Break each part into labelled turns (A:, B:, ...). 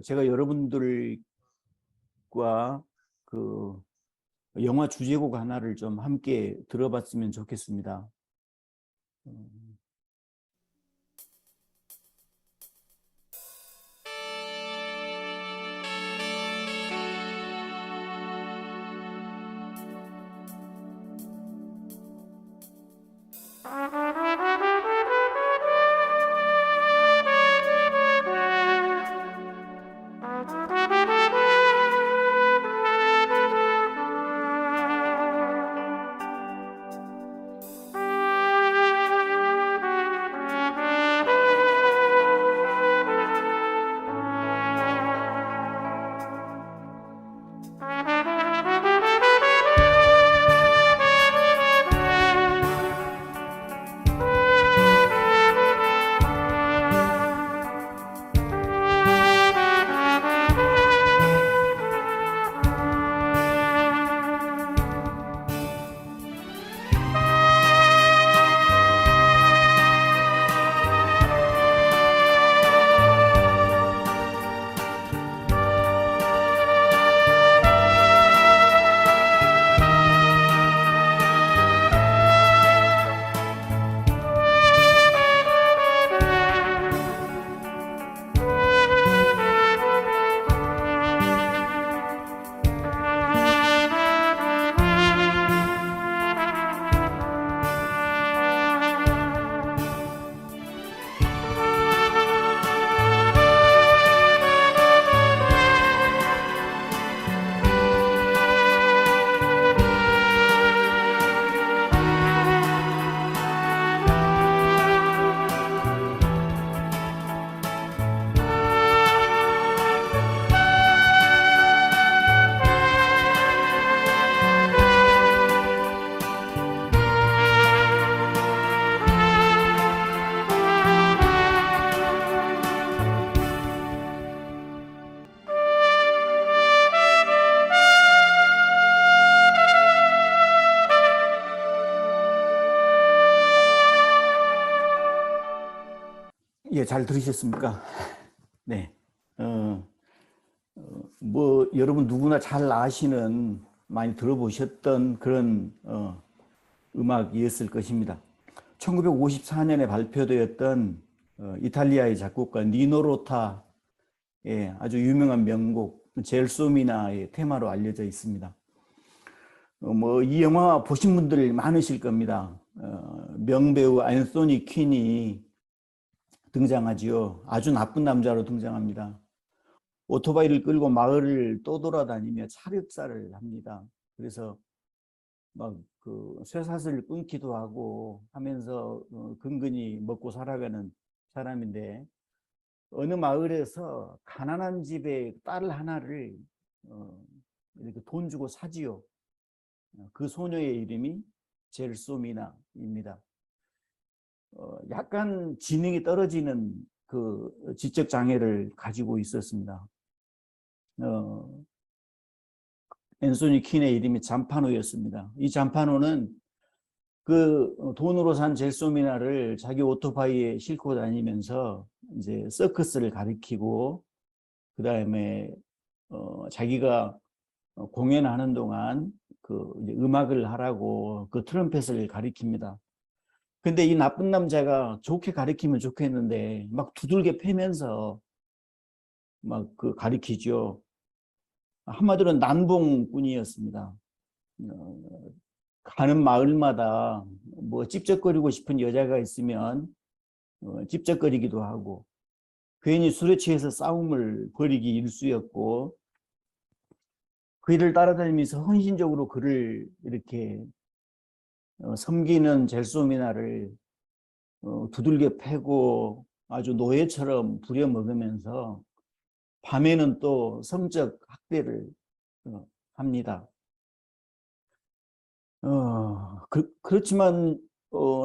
A: 제가 여러분들과 그 영화 주제곡 하나를 좀 함께 들어봤으면 좋겠습니다. 예, 잘 들으셨습니까? 네. 뭐 여러분 누구나 잘 아시는, 많이 들어보셨던 그런 음악이었을 것입니다. 1954년에 발표되었던 이탈리아의 작곡가 니노 로타의 아주 유명한 명곡 젤소미나의 테마로 알려져 있습니다. 뭐 이 영화 보신 분들 많으실 겁니다. 명배우 앤소니 퀸이 등장하지요. 아주 나쁜 남자로 등장합니다. 오토바이를 끌고 마을을 떠돌아다니며 차력사를 합니다. 그래서 막 그 쇠사슬을 끊기도 하고 하면서 근근히 먹고 살아가는 사람인데, 어느 마을에서 가난한 집의 딸 하나를 이렇게 돈 주고 사지요. 그 소녀의 이름이 젤소미나입니다. 약간 지능이 떨어지는 그 지적 장애를 가지고 있었습니다. 앤소니 퀸의 이름이 잠파노였습니다. 이 잠파노는 그 돈으로 산 젤소미나를 자기 오토바이에 싣고 다니면서 이제 서커스를 가리키고, 그 다음에 자기가 공연하는 동안 그 이제 음악을 하라고 그 트럼펫을 가리킵니다. 근데 이 나쁜 남자가 좋게 가리키면 좋겠는데 막 두들겨 패면서 막 그 가리키죠. 한마디로 난봉꾼이었습니다. 가는 마을마다 뭐 찝쩍거리고 싶은 여자가 있으면 찝쩍거리기도 하고, 괜히 술에 취해서 싸움을 벌이기 일쑤였고, 그 일을 따라다니면서 헌신적으로 그를 이렇게 섬기는 젤소미나를 두들겨 패고 아주 노예처럼 부려먹으면서 밤에는 또 성적 학대를 합니다. 그렇지만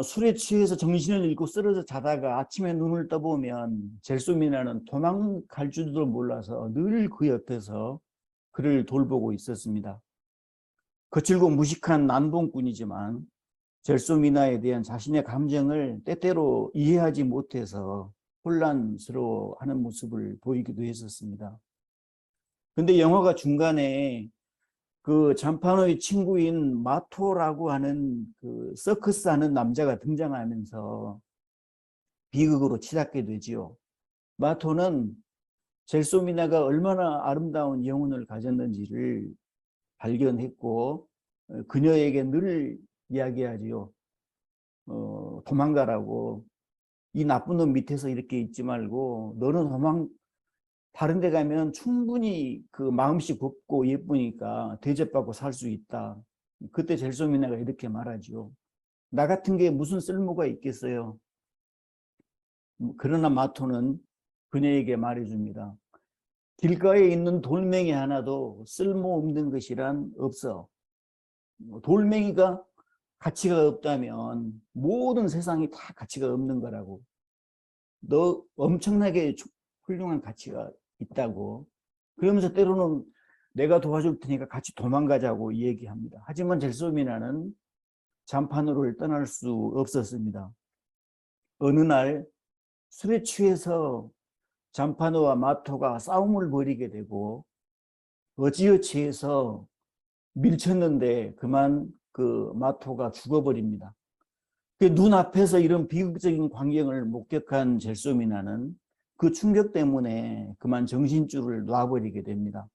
A: 술에 취해서 정신을 잃고 쓰러져 자다가 아침에 눈을 떠보면 젤소미나는 도망갈 줄도 몰라서 늘 그 옆에서 그를 돌보고 있었습니다. 거칠고 무식한 난봉꾼이지만 젤소미나에 대한 자신의 감정을 때때로 이해하지 못해서 혼란스러워하는 모습을 보이기도 했었습니다. 근데 영화가 중간에 그 잠파노의 친구인 마토라고 하는 그 서커스 하는 남자가 등장하면서 비극으로 치닫게 되지요. 마토는 젤소미나가 얼마나 아름다운 영혼을 가졌는지를 발견했고 그녀에게 늘 이야기하지요. 도망가라고. 이 나쁜 놈 밑에서 이렇게 있지 말고 너는 다른 데 가면 충분히 그 마음씨 곱고 예쁘니까 대접받고 살 수 있다. 그때 젤소미나가 이렇게 말하죠. 나 같은 게 무슨 쓸모가 있겠어요. 그러나 마토는 그녀에게 말해줍니다. 길가에 있는 돌멩이 하나도 쓸모없는 것이란 없어. 돌멩이가 가치가 없다면 모든 세상이 다 가치가 없는 거라고. 너 엄청나게 훌륭한 가치가 있다고. 그러면서 때로는 내가 도와줄 테니까 같이 도망가자고 얘기합니다. 하지만 젤소미나는 잠파노를 떠날 수 없었습니다. 어느 날 술에 취해서 잠파노와 마토가 싸움을 벌이게 되고 어지어치해서 밀쳤는데 그만 그 마토가 죽어버립니다. 그 눈앞에서 이런 비극적인 광경을 목격한 젤소미나는 그 충격 때문에 그만 정신줄을 놔버리게 됩니다.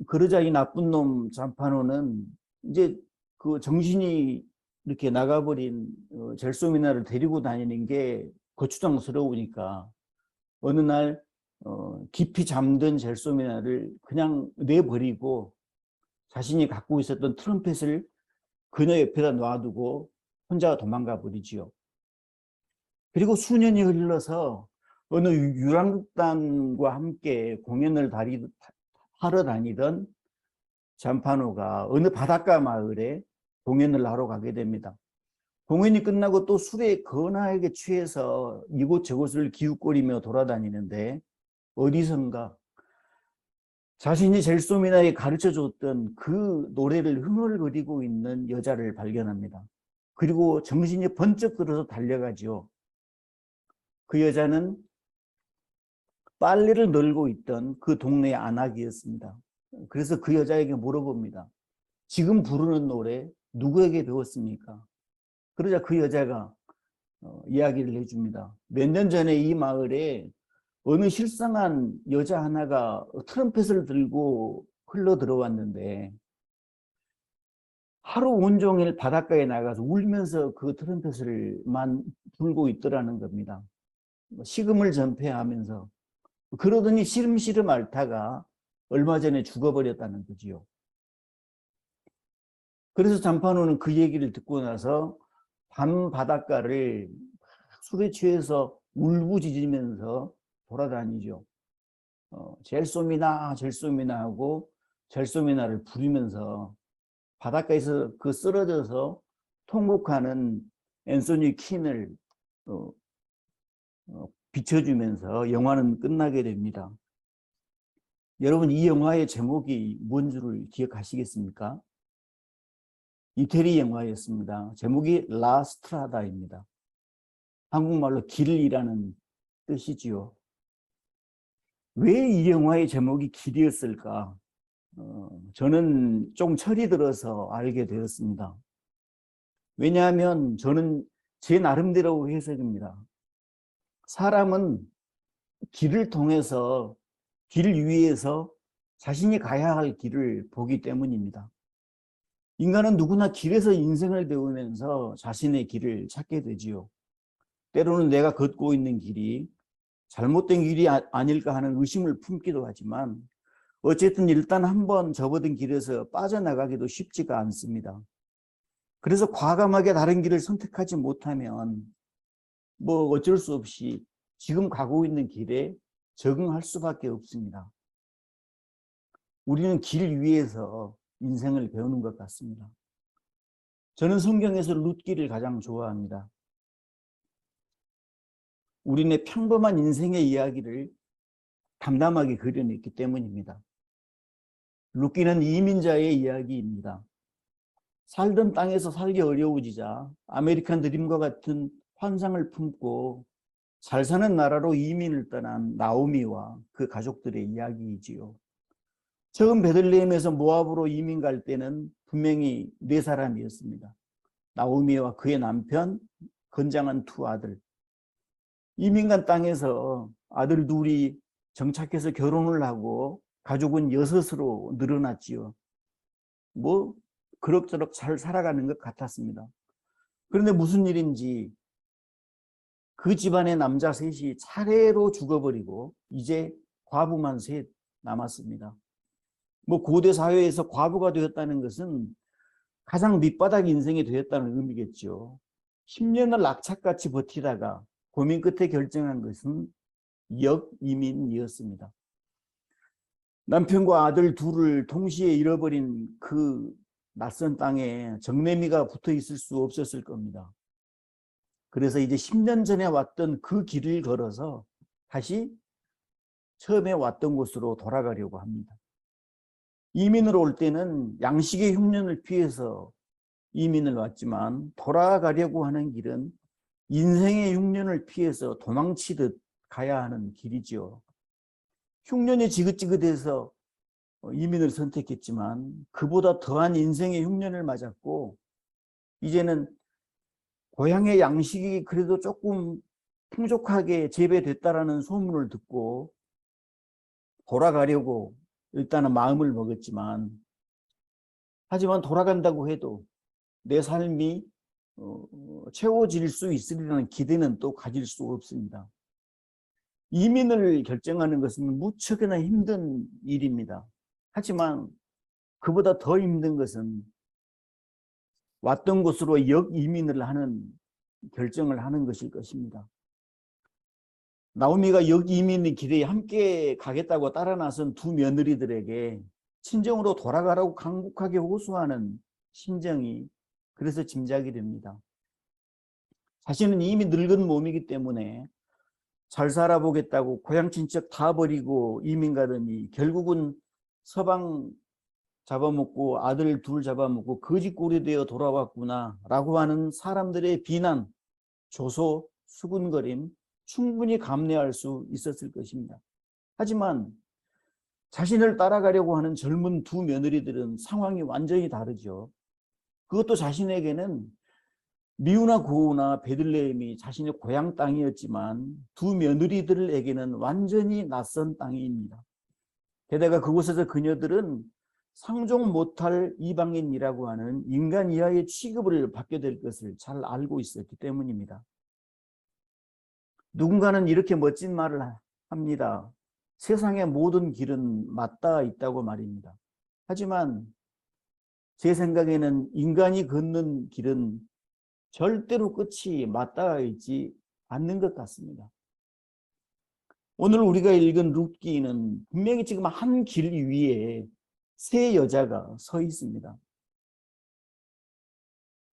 A: 그러자 이 나쁜 놈 잠파노는 이제 그 정신이 이렇게 나가버린 젤소미나를 데리고 다니는 게 거추장스러우니까 어느 날 깊이 잠든 젤소미나를 그냥 내버리고 자신이 갖고 있었던 트럼펫을 그녀 옆에다 놔두고 혼자 도망가 버리지요. 그리고 수년이 흘러서 어느 유랑극단과 함께 공연을 하러 다니던 잠파노가 어느 바닷가 마을에 공연을 하러 가게 됩니다. 공연이 끝나고 또 술에 거나하게 취해서 이곳저곳을 기웃거리며 돌아다니는데 어디선가 자신이 젤소미나에 가르쳐줬던 그 노래를 흥얼거리고 있는 여자를 발견합니다. 그리고 정신이 번쩍 들어서 달려가죠. 그 여자는 빨래를 널고 있던 그 동네의 안악이었습니다. 그래서 그 여자에게 물어봅니다. 지금 부르는 노래 누구에게 배웠습니까? 그러자 그 여자가 이야기를 해줍니다. 몇 년 전에 이 마을에 어느 실상한 여자 하나가 트럼펫을 들고 흘러 들어왔는데 하루 온종일 바닷가에 나가서 울면서 그 트럼펫을만 불고 있더라는 겁니다. 식음을 전폐하면서. 그러더니 시름시름 앓다가 얼마 전에 죽어버렸다는 거지요. 그래서 잠파노는 그 얘기를 듣고 나서 밤 바닷가를 술에 취해서 울부짖으면서 돌아다니죠. 젤소미나 젤소미나 하고 젤소미나를 부르면서 바닷가에서 그 쓰러져서 통곡하는 앤소니 퀸을 비춰주면서 영화는 끝나게 됩니다. 여러분, 이 영화의 제목이 뭔 줄을 기억하시겠습니까? 이태리 영화였습니다. 제목이 라스트라다입니다. 한국말로 길이라는 뜻이지요. 왜 이 영화의 제목이 길이었을까? 저는 좀 철이 들어서 알게 되었습니다. 왜냐하면 저는 제 나름대로 해석입니다. 사람은 길을 통해서 길 위에서 자신이 가야 할 길을 보기 때문입니다. 인간은 누구나 길에서 인생을 배우면서 자신의 길을 찾게 되지요. 때로는 내가 걷고 있는 길이 잘못된 길이 아닐까 하는 의심을 품기도 하지만 어쨌든 일단 한번 접어든 길에서 빠져나가기도 쉽지가 않습니다. 그래서 과감하게 다른 길을 선택하지 못하면 뭐 어쩔 수 없이 지금 가고 있는 길에 적응할 수밖에 없습니다. 우리는 길 위에서 인생을 배우는 것 같습니다. 저는 성경에서 룻기를 가장 좋아합니다. 우리네 평범한 인생의 이야기를 담담하게 그려냈기 때문입니다. 룻기는 이민자의 이야기입니다. 살던 땅에서 살기 어려워지자 아메리칸 드림과 같은 환상을 품고 잘 사는 나라로 이민을 떠난 나오미와 그 가족들의 이야기이지요. 처음 베들레헴에서 모압으로 이민 갈 때는 분명히 네 사람이었습니다. 나오미와 그의 남편, 건장한 두 아들. 이민 간 땅에서 아들 둘이 정착해서 결혼을 하고 가족은 여섯으로 늘어났지요. 뭐 그럭저럭 잘 살아가는 것 같았습니다. 그런데 무슨 일인지 그 집안의 남자 셋이 차례로 죽어버리고 이제 과부만 셋 남았습니다. 뭐 고대 사회에서 과부가 되었다는 것은 가장 밑바닥 인생이 되었다는 의미겠죠. 10년을 악착같이 버티다가 고민 끝에 결정한 것은 역이민이었습니다. 남편과 아들 둘을 동시에 잃어버린 그 낯선 땅에 정내미가 붙어 있을 수 없었을 겁니다. 그래서 이제 10년 전에 왔던 그 길을 걸어서 다시 처음에 왔던 곳으로 돌아가려고 합니다. 이민으로 올 때는 양식의 흉년을 피해서 이민을 왔지만 돌아가려고 하는 길은 인생의 흉년을 피해서 도망치듯 가야 하는 길이죠. 흉년이 지긋지긋해서 이민을 선택했지만 그보다 더한 인생의 흉년을 맞았고 이제는 고향의 양식이 그래도 조금 풍족하게 재배됐다라는 소문을 듣고 돌아가려고 일단은 마음을 먹었지만 하지만 돌아간다고 해도 내 삶이 채워질 수 있으리라는 기대는 또 가질 수 없습니다. 이민을 결정하는 것은 무척이나 힘든 일입니다. 하지만 그보다 더 힘든 것은 왔던 곳으로 역이민을 하는 결정을 하는 것일 것입니다. 나오미가 역이민의 길에 함께 가겠다고 따라 나선 두 며느리들에게 친정으로 돌아가라고 강국하게 호소하는 심정이 그래서 짐작이 됩니다. 자신은 이미 늙은 몸이기 때문에 잘 살아보겠다고 고향 친척 다 버리고 이민 가더니 결국은 서방 잡아먹고 아들 둘 잡아먹고 거지꼴이 되어 돌아왔구나 라고 하는 사람들의 비난, 조소, 수군거림 충분히 감내할 수 있었을 것입니다. 하지만 자신을 따라가려고 하는 젊은 두 며느리들은 상황이 완전히 다르죠. 그것도 자신에게는 미우나 고우나 베들레헴이 자신의 고향 땅이었지만 두 며느리들에게는 완전히 낯선 땅입니다. 게다가 그곳에서 그녀들은 상종 못할 이방인이라고 하는 인간 이하의 취급을 받게 될 것을 잘 알고 있었기 때문입니다. 누군가는 이렇게 멋진 말을 합니다. 세상의 모든 길은 맞닿아 있다고 말입니다. 하지만 제 생각에는 인간이 걷는 길은 절대로 끝이 맞닿아 있지 않는 것 같습니다. 오늘 우리가 읽은 룻기는 분명히 지금 한 길 위에 세 여자가 서 있습니다.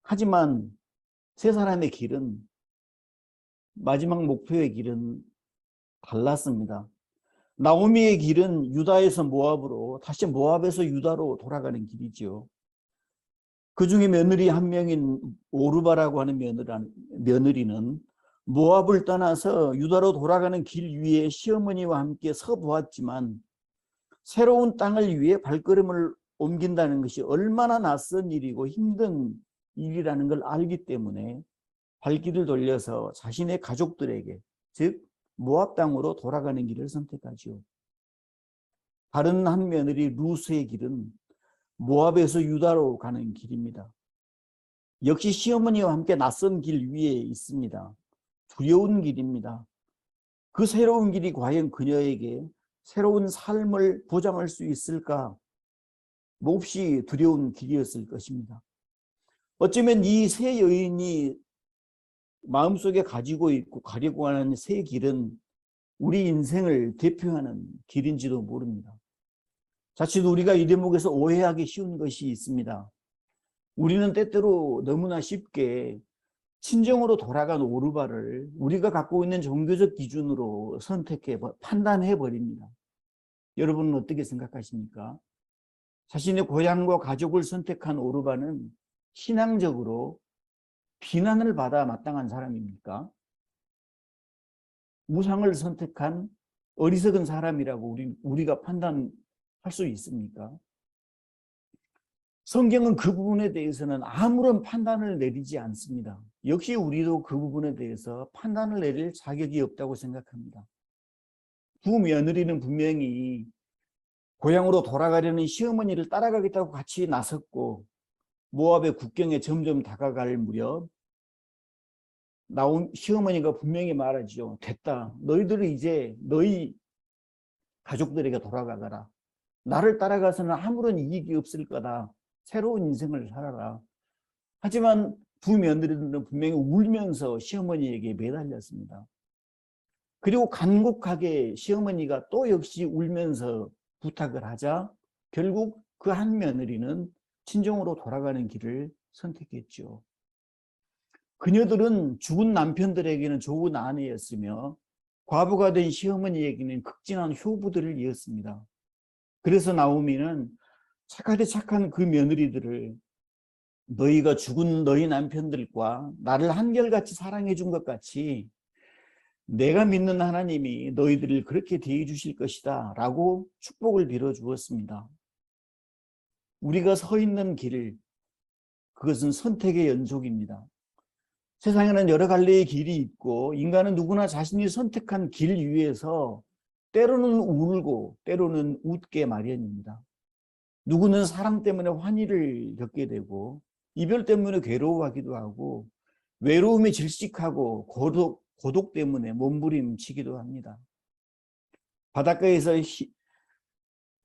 A: 하지만 세 사람의 길은 마지막 목표의 길은 달랐습니다. 나오미의 길은 유다에서 모압으로 다시 모압에서 유다로 돌아가는 길이죠. 그 중에 며느리 한 명인 오르바라고 하는 며느리는 모압을 떠나서 유다로 돌아가는 길 위에 시어머니와 함께 서 보았지만 새로운 땅을 위해 발걸음을 옮긴다는 것이 얼마나 낯선 일이고 힘든 일이라는 걸 알기 때문에 발길을 돌려서 자신의 가족들에게, 즉 모압 땅으로 돌아가는 길을 선택하지요. 다른 한 며느리 루스의 길은 모압에서 유다로 가는 길입니다. 역시 시어머니와 함께 낯선 길 위에 있습니다. 두려운 길입니다. 그 새로운 길이 과연 그녀에게 새로운 삶을 보장할 수 있을까? 몹시 두려운 길이었을 것입니다. 어쩌면 이 세 여인이 마음속에 가지고 있고 가려고 하는 세 길은 우리 인생을 대표하는 길인지도 모릅니다. 자칫 우리가 이 대목에서 오해하기 쉬운 것이 있습니다. 우리는 때때로 너무나 쉽게 친정으로 돌아간 오르바를 우리가 갖고 있는 종교적 기준으로 판단해 버립니다. 여러분은 어떻게 생각하십니까? 자신의 고향과 가족을 선택한 오르바는 신앙적으로 비난을 받아 마땅한 사람입니까? 우상을 선택한 어리석은 사람이라고 우리가 판단할 수 있습니까? 성경은 그 부분에 대해서는 아무런 판단을 내리지 않습니다. 역시 우리도 그 부분에 대해서 판단을 내릴 자격이 없다고 생각합니다. 두 며느리는 분명히 고향으로 돌아가려는 시어머니를 따라가겠다고 같이 나섰고, 모압의 국경에 점점 다가갈 무렵 나온 시어머니가 분명히 말하죠. 됐다. 너희들은 이제 너희 가족들에게 돌아가거라. 나를 따라가서는 아무런 이익이 없을 거다. 새로운 인생을 살아라. 하지만 두 며느리들은 분명히 울면서 시어머니에게 매달렸습니다. 그리고 간곡하게 시어머니가 또 역시 울면서 부탁을 하자 결국 그 한 며느리는 친정으로 돌아가는 길을 선택했죠. 그녀들은 죽은 남편들에게는 좋은 아내였으며 과부가 된 시어머니에게는 극진한 효부들을 이었습니다. 그래서 나오미는 착하디 착한 그 며느리들을 너희가 죽은 너희 남편들과 나를 한결같이 사랑해 준 것 같이 내가 믿는 하나님이 너희들을 그렇게 대해 주실 것이다 라고 축복을 빌어 주었습니다. 우리가 서 있는 길, 그것은 선택의 연속입니다. 세상에는 여러 갈래의 길이 있고 인간은 누구나 자신이 선택한 길 위에서 때로는 울고 때로는 웃게 마련입니다. 누구는 사랑 때문에 환희를 겪게 되고 이별 때문에 괴로워하기도 하고 외로움에 질식하고 고독 때문에 몸부림치기도 합니다. 바닷가에서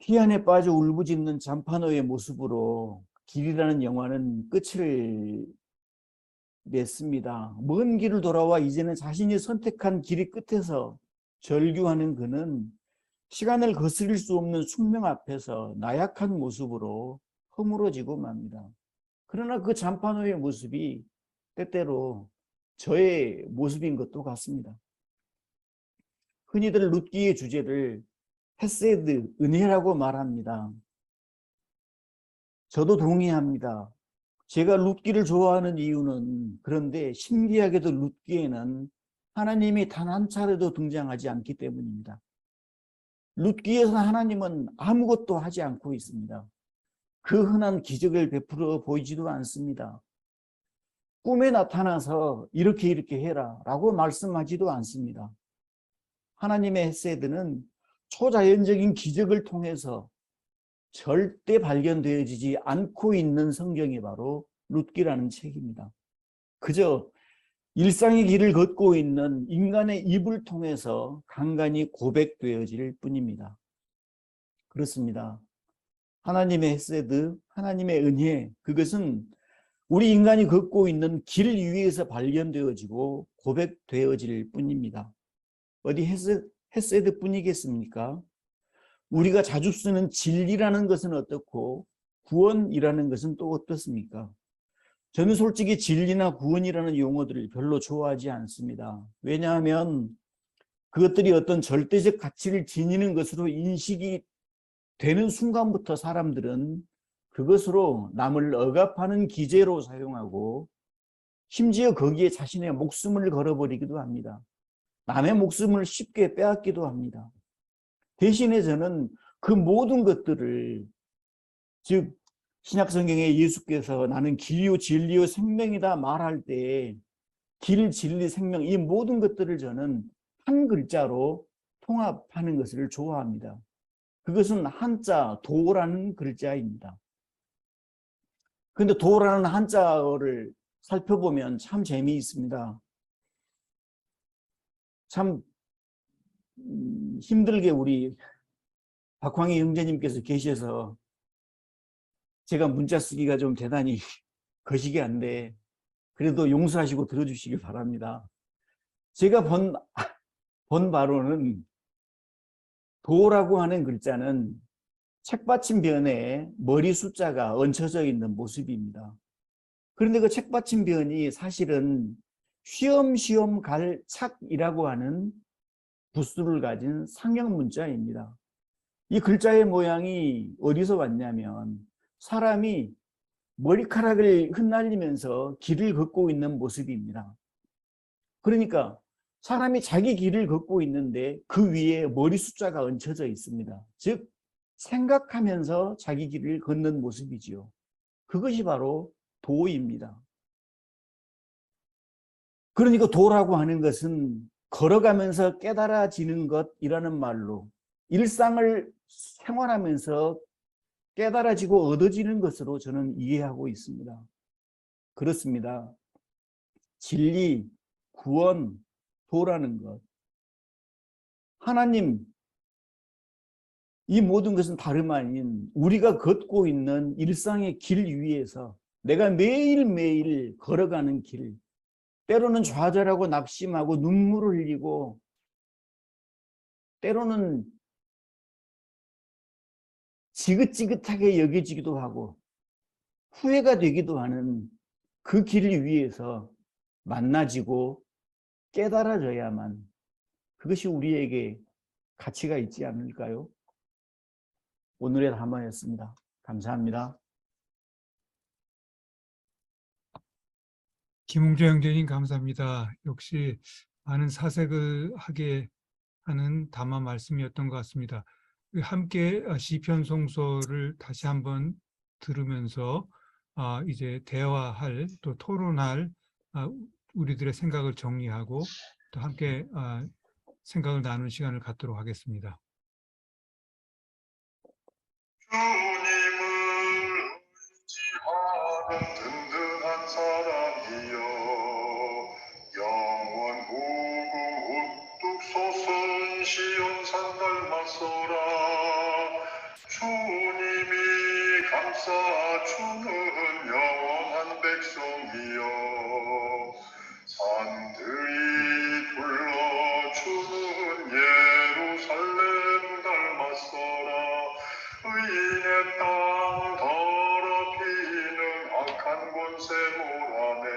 A: 희한에 빠져 울부짖는 잠파노의 모습으로 길이라는 영화는 끝을 냈습니다. 먼 길을 돌아와 이제는 자신이 선택한 길이 끝에서 절규하는 그는 시간을 거스릴 수 없는 숙명 앞에서 나약한 모습으로 허물어지고 맙니다. 그러나 그 잠파노의 모습이 때때로 저의 모습인 것도 같습니다. 흔히들 룻기의 주제를 헤세드, 은혜라고 말합니다. 저도 동의합니다. 제가 룻기를 좋아하는 이유는 그런데 신기하게도 룻기에는 하나님이 단 한 차례도 등장하지 않기 때문입니다. 룻기에서 하나님은 아무것도 하지 않고 있습니다. 그 흔한 기적을 베풀어 보이지도 않습니다. 꿈에 나타나서 이렇게 해라 라고 말씀하지도 않습니다. 하나님의 헤세드는 초자연적인 기적을 통해서 절대 발견되어지지 않고 있는 성경이 바로 룻기라는 책입니다. 그저 일상의 길을 걷고 있는 인간의 입을 통해서 간간히 고백되어질 뿐입니다. 그렇습니다. 하나님의 헤세드, 하나님의 은혜, 그것은 우리 인간이 걷고 있는 길 위에서 발견되어지고 고백되어질 뿐입니다. 어디 헤세드 뿐이겠습니까? 우리가 자주 쓰는 진리라는 것은 어떻고 구원이라는 것은 또 어떻습니까? 저는 솔직히 진리나 구원이라는 용어들을 별로 좋아하지 않습니다. 왜냐하면 그것들이 어떤 절대적 가치를 지니는 것으로 인식이 되는 순간부터 사람들은 그것으로 남을 억압하는 기제로 사용하고 심지어 거기에 자신의 목숨을 걸어버리기도 합니다. 남의 목숨을 쉽게 빼앗기도 합니다. 대신에 저는 그 모든 것들을, 즉 신약성경에 예수께서 나는 길이요 진리요 생명이다 말할 때 길, 진리, 생명 이 모든 것들을 저는 한 글자로 통합하는 것을 좋아합니다. 그것은 한자 도라는 글자입니다. 그런데 도라는 한자어를 살펴보면 참 재미있습니다. 참 힘들게 우리 박황희 형제님께서 계셔서 제가 문자 쓰기가 좀 대단히 거시기 한데 그래도 용서하시고 들어주시기 바랍니다. 제가 본 바로는 도라고 하는 글자는 책받침변에 머리 숫자가 얹혀져 있는 모습입니다. 그런데 그 책받침변이 사실은 쉬엄쉬엄 갈 착이라고 하는 부수를 가진 상형 문자입니다. 이 글자의 모양이 어디서 왔냐면 사람이 머리카락을 흩날리면서 길을 걷고 있는 모습입니다. 그러니까 사람이 자기 길을 걷고 있는데 그 위에 머리 숫자가 얹혀져 있습니다. 즉 생각하면서 자기 길을 걷는 모습이지요. 그것이 바로 도입니다. 그러니까 도라고 하는 것은 걸어가면서 깨달아지는 것이라는 말로 일상을 생활하면서 깨달아지고 얻어지는 것으로 저는 이해하고 있습니다. 그렇습니다. 진리, 구원, 도라는 것. 하나님, 이 모든 것은 다름 아닌 우리가 걷고 있는 일상의 길 위에서 내가 매일매일 걸어가는 길, 때로는 좌절하고 낙심하고 눈물을 흘리고 때로는 지긋지긋하게 여겨지기도 하고 후회가 되기도 하는 그 길 위에서 만나지고 깨달아져야만 그것이 우리에게 가치가 있지 않을까요? 오늘의 담화였습니다. 감사합니다.
B: 김웅조 형제님 감사합니다. 역시 많은 사색을 하게 하는 담화 말씀이었던 것 같습니다. 함께 시편 송소를 다시 한번 들으면서 이제 대화할 또 토론할 우리들의 생각을 정리하고 또 함께 생각을 나누는 시간을 갖도록 하겠습니다.
C: 주님을 의지하는 든든한 사람이여 영원 후금 우뚝 솟은 시온산 닮았소라 주님이 감싸주는 영원한 백성이여 산들이 불러주는 예루살렘 닮았소라 의인의 땅 더럽히는 악한 권세 몰아내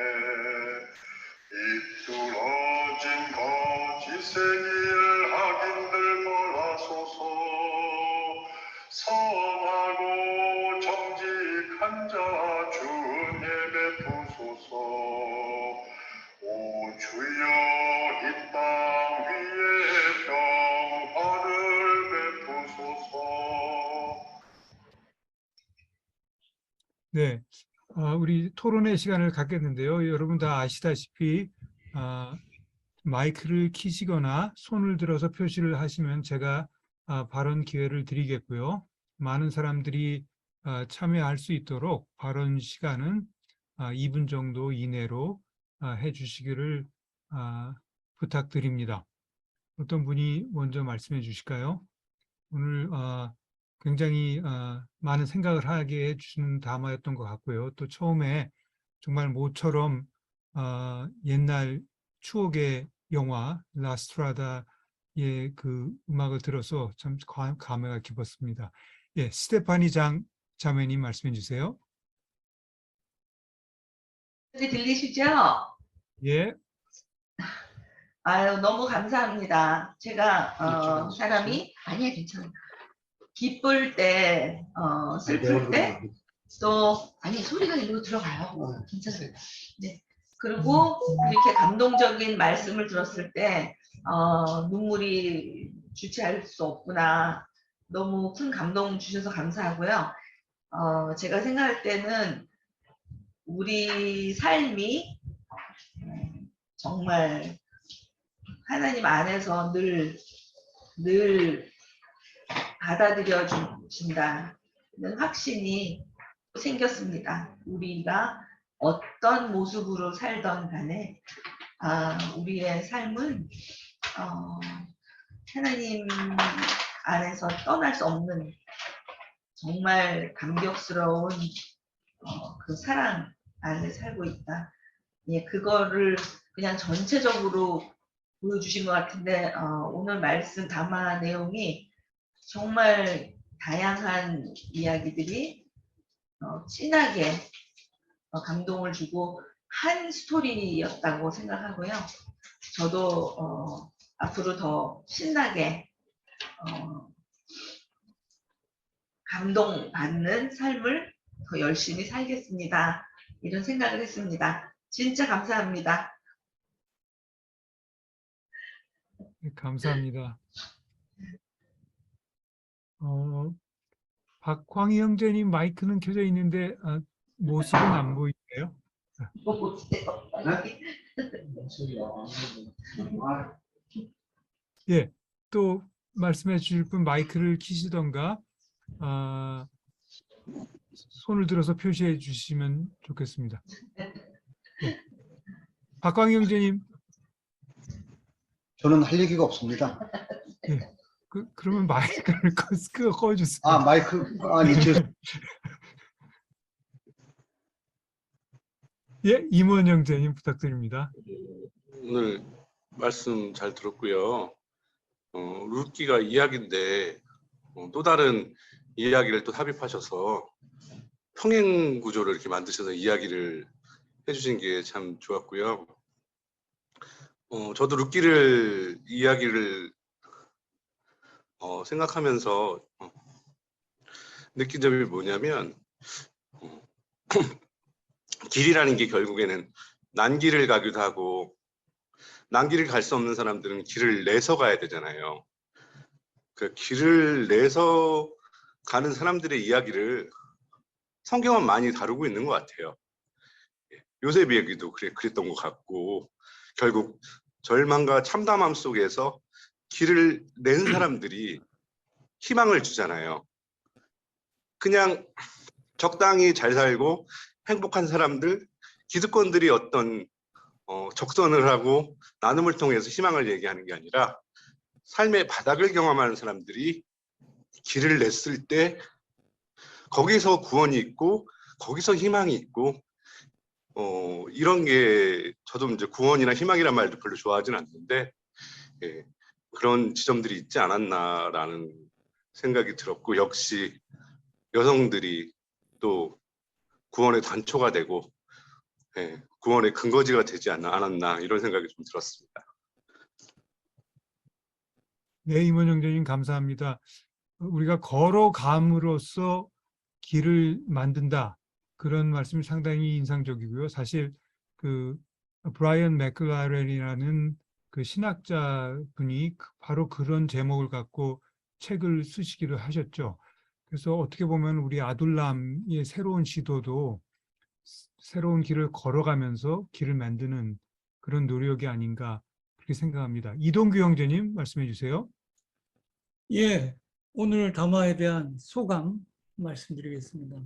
C: 삐뚤어진 거짓의 길 악인들 벌하소서 선하고 정직한 자 주은혜 베푸소서 오 주여 이 땅 위에 평화를 베푸소서.
B: 네, 우리 토론의 시간을 갖겠는데요. 여러분 다 아시다시피 마이크를 켜시거나 손을 들어서 표시를 하시면 제가 발언 기회를 드리겠고요. 많은 사람들이 참여할 수 있도록 발언 시간은 2분 정도 이내로 해주시기를 부탁드립니다. 어떤 분이 먼저 말씀해 주실까요? 오늘 굉장히 많은 생각을 하게 해주시는 담화였던 것 같고요. 또 처음에 정말 모처럼 옛날 추억의 영화 라스트라다의 그 음악을 들어서 참 감회가 깊었습니다. 예, 스테파니 자매님 말씀해 주세요.
D: 들리시죠?
B: 예.
D: 아유, 너무 감사합니다. 제가 사람이 아니야 괜찮아. 기쁠 때, 슬플 때, 또 아니 소리가 일로 들어가요. 괜찮아요. 네. 그리고 이렇게 감동적인 말씀을 들었을 때 눈물이 주체할 수 없구나. 너무 큰 감동 주셔서 감사하고요. 제가 생각할 때는 우리 삶이 정말 하나님 안에서 늘 받아들여 주신다는 확신이 생겼습니다. 우리가 어떤 모습으로 살던 간에 우리의 삶은 하나님 안에서 떠날 수 없는 정말 감격스러운 그 사랑 안에 살고 있다. 예, 그거를 그냥 전체적으로 보여주신 것 같은데 오늘 말씀 담화 내용이 정말 다양한 이야기들이 진하게 감동을 주고 한 스토리였다고 생각하고요. 저도 앞으로 더 신나게 감동받는 삶을 더 열심히 살겠습니다. 이런 생각을 했습니다. 진짜 감사합니다.
B: 네, 감사합니다. 박광희 형제님 마이크는 켜져 있는데 모습은 안 보이네요. 예, 또 말씀해 주실 분 마이크를 켜시던가 손을 들어서 표시해 주시면 좋겠습니다. 예. 박광희 형제님,
E: 저는 할 얘기가 없습니다.
B: 예. 그러면 마이크를 꺼주세요.
E: 아, 마이크, 아니,
B: 예, 임원 형제님 부탁드립니다.
F: 오늘 말씀 잘 들었고요. 룻기가 이야기인데 또 다른 이야기를 또 삽입하셔서 평행 구조를 이렇게 만드셔서 이야기를 해주신 게 참 좋았고요. 저도 룻기를 이야기를 생각하면서 느낀 점이 뭐냐면 길이라는 게 결국에는 난길을 가기도 하고 난길을 갈 수 없는 사람들은 길을 내서 가야 되잖아요. 그 길을 내서 가는 사람들의 이야기를 성경은 많이 다루고 있는 것 같아요. 요셉 얘기도 그랬던 것 같고 결국 절망과 참담함 속에서 길을 낸 사람들이 희망을 주잖아요. 그냥 적당히 잘 살고 행복한 사람들, 기득권들이 어떤 적선을 하고 나눔을 통해서 희망을 얘기하는 게 아니라 삶의 바닥을 경험하는 사람들이 길을 냈을 때 거기서 구원이 있고 거기서 희망이 있고 이런 게 저도 이제 구원이나 희망이란 말도 별로 좋아하진 않는데 예, 그런 지점들이 있지 않았나라는 생각이 들었고 역시 여성들이 또 구원의 단초가 되고 예, 구원의 근거지가 되지 않았나 이런 생각이 좀 들었습니다.
B: 네, 임원 형제님 감사합니다. 우리가 걸어감으로써 길을 만든다. 그런 말씀이 상당히 인상적이고요. 사실 그 브라이언 맥클라렌이라는 그 신학자 분이 바로 그런 제목을 갖고 책을 쓰시기도 하셨죠. 그래서 어떻게 보면 우리 아둘람의 새로운 시도도 새로운 길을 걸어가면서 길을 만드는 그런 노력이 아닌가 그렇게 생각합니다. 이동규 형제님 말씀해 주세요.
G: 예, 오늘 담화에 대한 소감 말씀드리겠습니다.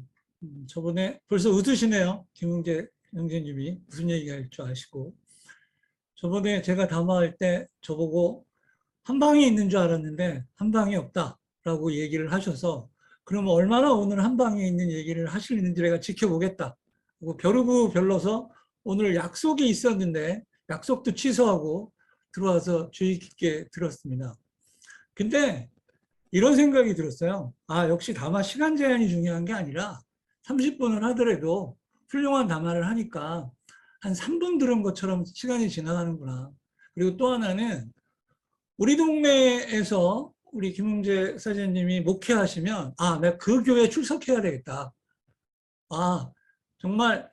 G: 저번에 벌써 웃으시네요. 김웅재 형제님이 무슨 얘기할 줄 아시고. 저번에 제가 담화할 때 저보고 한 방이 있는 줄 알았는데 한 방이 없다라고 얘기를 하셔서 그러면 얼마나 오늘 한 방에 있는 얘기를 하시는지 내가 지켜보겠다. 벼르고 별러서 오늘 약속이 있었는데 약속도 취소하고 들어와서 주의 깊게 들었습니다. 근데 이런 생각이 들었어요. 아, 역시 담화 시간 제한이 중요한 게 아니라 30분을 하더라도 훌륭한 담화를 하니까 한 3분 들은 것처럼 시간이 지나가는구나. 그리고 또 하나는 우리 동네에서 우리 김웅재 사장님이 목회하시면 아, 내가 그 교회에 출석해야 되겠다. 아, 정말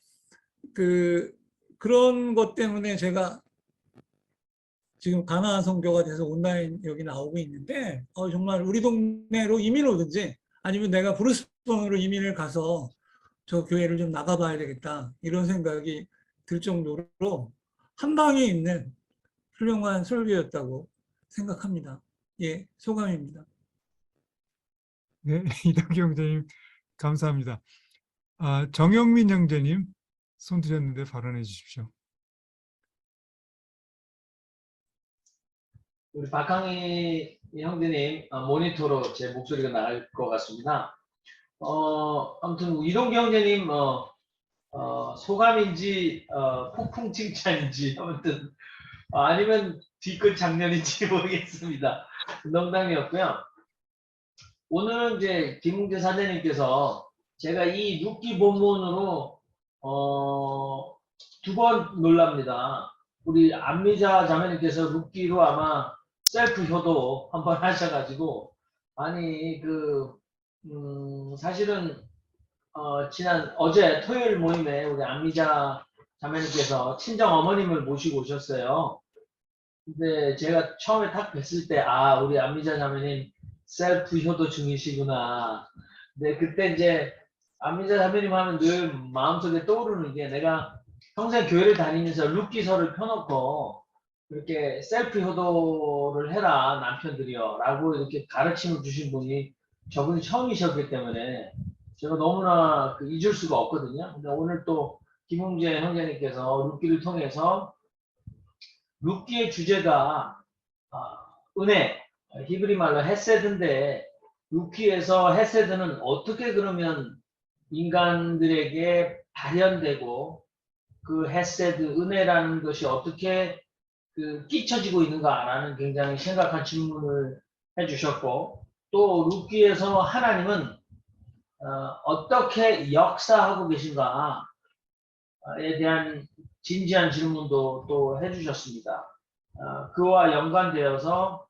G: 그런 것 때문에 제가 지금 가나안 선교가 돼서 온라인 여기 나오고 있는데 정말 우리 동네로 이민 오든지 아니면 내가 브루스번으로 이민을 가서 저 교회를 좀 나가봐야 되겠다 이런 생각이 들 정도로 한 방에 있는 훌륭한 설교였다고 생각합니다. 예, 소감입니다.
B: 네, 이동규 형제님 감사합니다. 정영민 형제님 손 드셨는데 발언해 주십시오.
H: 우리 박항희 형제님 모니터로 제 목소리가 나갈 것 같습니다. 아무튼 이동규 형제님 소감인지 폭풍 칭찬인지 아무튼 아니면 뒤끝 장면인지 모르겠습니다. 농담이었고요. 오늘은 이제 김웅재 사장님께서 제가 이 룻기 본문으로 2번 놀랍니다. 우리 안미자 자매님께서 룻기로 아마 셀프 효도 한번 하셔가지고 아니 사실은 지난 어제 토요일 모임에 우리 안미자 자매님께서 친정 어머님을 모시고 오셨어요. 근데 제가 처음에 딱 뵀을 때, 아, 우리 안미자 자매님 셀프 효도 중이시구나. 근데 그때 이제 안미자 자매님 하면 늘 마음속에 떠오르는 게, 내가 평생 교회를 다니면서 룻기서를 펴놓고 그렇게 셀프 효도를 해라 남편들이요 라고 이렇게 가르침을 주신 분이 저분이 처음이셨기 때문에 제가 너무나 잊을 수가 없거든요. 근데 오늘 또 김웅재 형제님께서 룻기를 통해서, 룻기의 주제가 은혜, 히브리 말로 헤세드인데, 룻기에서 헤세드는 어떻게 그러면 인간들에게 발현되고, 그 헤세드, 은혜라는 것이 어떻게 끼쳐지고 있는가라는 굉장히 심각한 질문을 해주셨고, 또 룻기에서 하나님은 어떻게 역사하고 계신가에 대한 진지한 질문도 또 해주셨습니다. 그와 연관되어서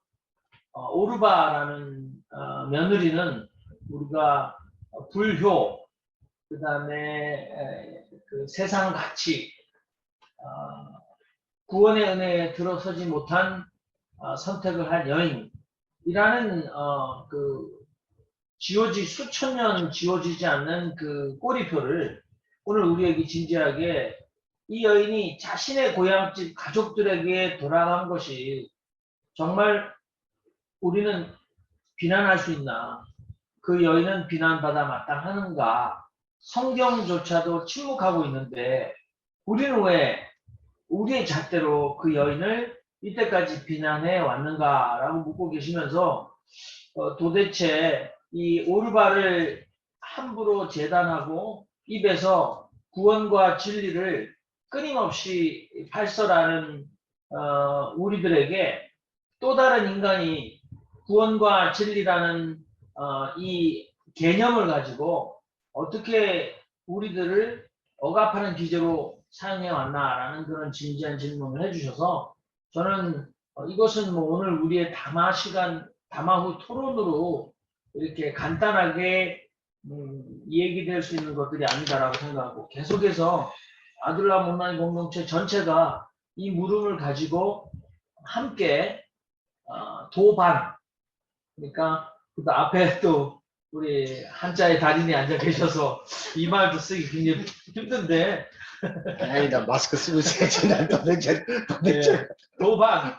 H: 오르바라는 며느리는 우리가 불효, 그 다음에 그 세상 가치, 구원의 은혜에 들어서지 못한 선택을 한 여인이라는 수천 년 지워지지 않는 그 꼬리표를 오늘 우리에게 진지하게, 이 여인이 자신의 고향집 가족들에게 돌아간 것이 정말 우리는 비난할 수 있나? 그 여인은 비난받아 마땅하는가? 성경조차도 침묵하고 있는데 우리는 왜 우리의 잣대로 그 여인을 이때까지 비난해 왔는가라고 묻고 계시면서, 도대체 이 오르바를 함부로 재단하고 입에서 구원과 진리를 끊임없이 발설하는 우리들에게 또 다른 인간이 구원과 진리라는 이 개념을 가지고 어떻게 우리들을 억압하는 기제로 사용해 왔나라는 그런 진지한 질문을 해주셔서, 저는 이것은 뭐 오늘 우리의 담화 시간, 담화 후 토론으로 이렇게 간단하게 얘기될 수 있는 것들이 아니다라고 생각하고, 계속해서 아둘람 온라인 공동체 전체가 이 물음을 가지고 함께 도반, 그러니까 그 앞에 또 우리 한자의 달인이 앉아 계셔서 이 말도 쓰기 굉장히 힘든데,
E: 아니다, 마스크 쓰고 있어야지. 난 도대체.
H: 도반,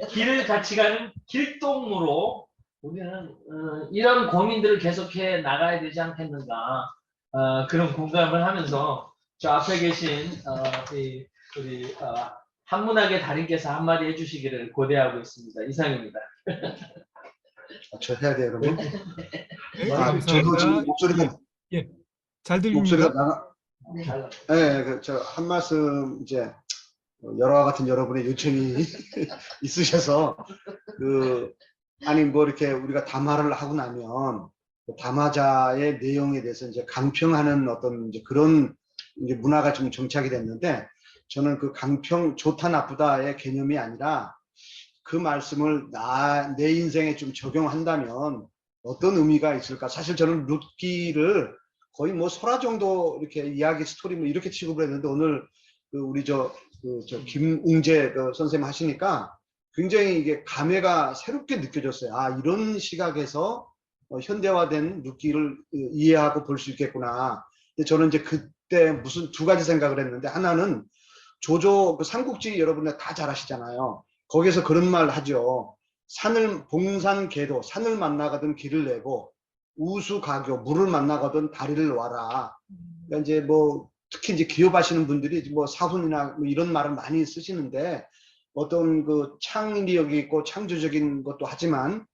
H: 길을 같이 가는 길동무로 우리는 이런 고민들을 계속해 나가야 되지 않겠는가, 그런 공감을 하면서 저 앞에 계신 우리 한문학의 달인께서 한마디 해주시기를 고대하고 있습니다. 이상입니다.
E: 저 해야 돼요, 그러면?
B: 네,
E: 저도 지금
B: 감사합니다.
E: 목소리가
B: 잘 들립니다.
E: 목소리가 나가. 네, 저 한 말씀 이제 여러와 같은 여러분의 요청이 있으셔서 아니 뭐 이렇게 우리가 담화를 하고 나면 담화자의 내용에 대해서 이제 강평하는 어떤 이제 그런 이제 문화가 좀 정착이 됐는데, 저는 그 강평 좋다 나쁘다의 개념이 아니라 그 말씀을 내 인생에 좀 적용한다면 어떤 의미가 있을까. 사실 저는 룻기를 거의 뭐 설화 정도 이렇게 이야기 스토리 뭐 이렇게 취급을 했는데, 오늘 우리 김웅재 선생님 하시니까 굉장히 이게 감회가 새롭게 느껴졌어요. 아, 이런 시각에서 현대화된 룻기를 이해하고 볼 수 있겠구나. 근데 저는 이제 그때 무슨 두 가지 생각을 했는데, 하나는 조조 삼국지 여러분들 다 잘 아시잖아요. 거기서 그런 말 하죠. 봉산계도, 산을 만나거든 길을 내고, 우수가교, 물을 만나거든 다리를 놔라. 그러니까 이제 뭐 특히 이제 기업하시는 분들이 뭐 사훈이나 뭐 이런 말을 많이 쓰시는데, 어떤 그 창의력이 있고 창조적인 것도 하지만,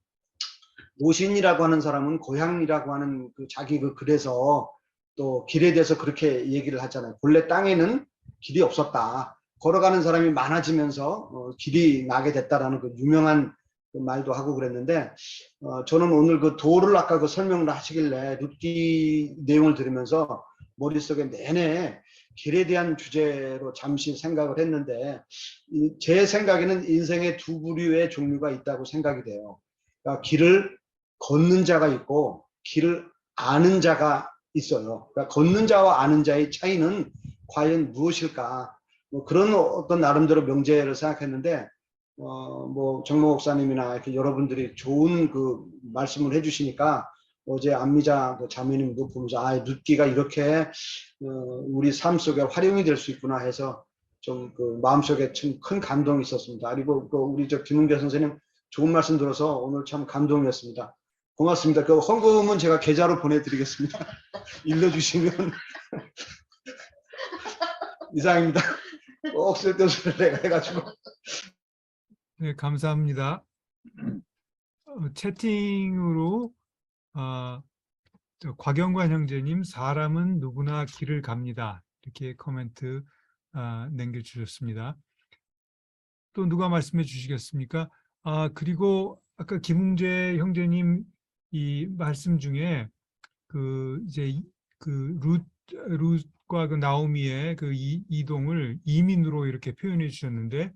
E: 오신이라고 하는 사람은 고향이라고 하는 자기 글에서 또 길에 대해서 그렇게 얘기를 하잖아요. 본래 땅에는 길이 없었다. 걸어가는 사람이 많아지면서 길이 나게 됐다라는 그 유명한 말도 하고 그랬는데, 저는 오늘 그 도를 아까 설명을 하시길래 룻기 내용을 들으면서 머릿속에 내내 길에 대한 주제로 잠시 생각을 했는데, 제 생각에는 인생의 두 부류의 종류가 있다고 생각이 돼요. 그러니까 길을 걷는 자가 있고 길을 아는 자가 있어요. 그러니까 걷는 자와 아는 자의 차이는 과연 무엇일까? 뭐 그런 어떤 나름대로 명제를 생각했는데, 뭐 정모 목사님이나 이렇게 여러분들이 좋은 그 말씀을 해주시니까 어제 안미자 그 자매님도 보면서 아, 룻기가 이렇게 우리 삶 속에 활용이 될 수 있구나 해서 좀 그 마음속에 참 큰 감동이 있었습니다. 그리고 그 우리 저 김은배 선생님 좋은 말씀 들어서 오늘 참 감동이었습니다. 고맙습니다. 그 헌금은 제가 계좌로 보내드리겠습니다. 일러주시면 이상입니다. 꼭 쓸데없는 소리를 내가 해가지고.
B: 네, 감사합니다. 채팅으로 곽영관 형제님, 사람은 누구나 길을 갑니다. 이렇게 코멘트 남겨주셨습니다. 또 누가 말씀해 주시겠습니까? 그리고 아까 김웅재 형제님 이 말씀 중에 그 이제 그 룻과 그 나오미의 그 이동을 이민으로 이렇게 표현해 주셨는데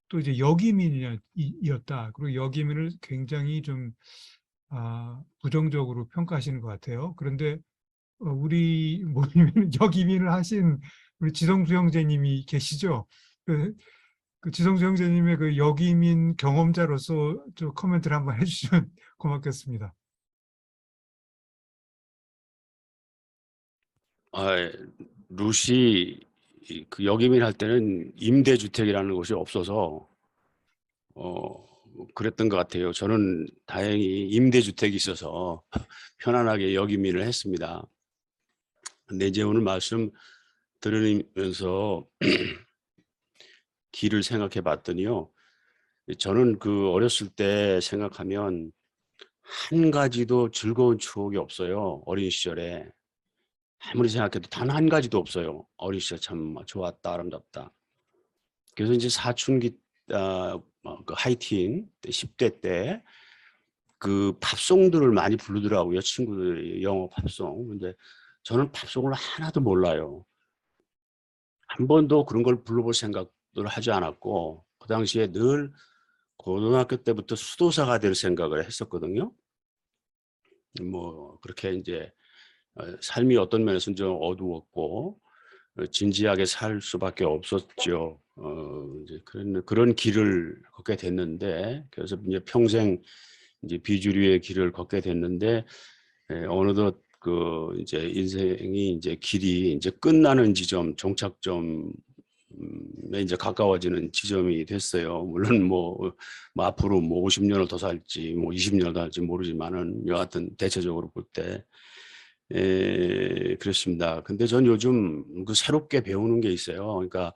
B: 또 이제 역이민이었다. 그리고 역이민을 굉장히 좀 부정적으로 평가하시는 것 같아요. 그런데 우리 모임에는 역이민을 하신 우리 지성수 형제님이 계시죠? 그 지성수 형제님의 그 역이민 경험자로서 좀 코멘트를 한번 해주시면 고맙겠습니다.
I: 룻이 그 역이민 할 때는 임대주택이라는 것이 없어서 그랬던 것 같아요. 저는 다행히 임대주택이 있어서 편안하게 역이민을 했습니다. 근데 이제 오늘 말씀 들으면서 길을 생각해 봤더니요. 저는 그 어렸을 때 생각하면 한 가지도 즐거운 추억이 없어요. 어린 시절에. 아무리 생각해도 단 한 가지도 없어요. 어린 시절 참 좋았다, 아름답다. 그래서 이제 사춘기 그 하이틴 10대 때 그 팝송들을 많이 부르더라고요. 친구들이 영어 팝송. 근데 저는 팝송을 하나도 몰라요. 한 번도 그런 걸 불러볼 생각을 하지 않았고 그 당시에 늘 고등학교 때부터 수도사가 될 생각을 했었거든요. 뭐 그렇게 이제 삶이 어떤 면에서는 좀 어두웠고 진지하게 살 수밖에 없었죠. 이제 그런 길을 걷게 됐는데 그래서 이제 평생 이제 비주류의 길을 걷게 됐는데 어느덧 그 이제 인생이 이제 길이 이제 끝나는 지점, 종착점에 이제 가까워지는 지점이 됐어요. 물론 뭐 앞으로 뭐 50년을 더 살지, 뭐 20년을 더 살지 모르지만은 여하튼 대체적으로 볼 때. 그렇습니다. 근데 전 요즘 그 새롭게 배우는 게 있어요. 그러니까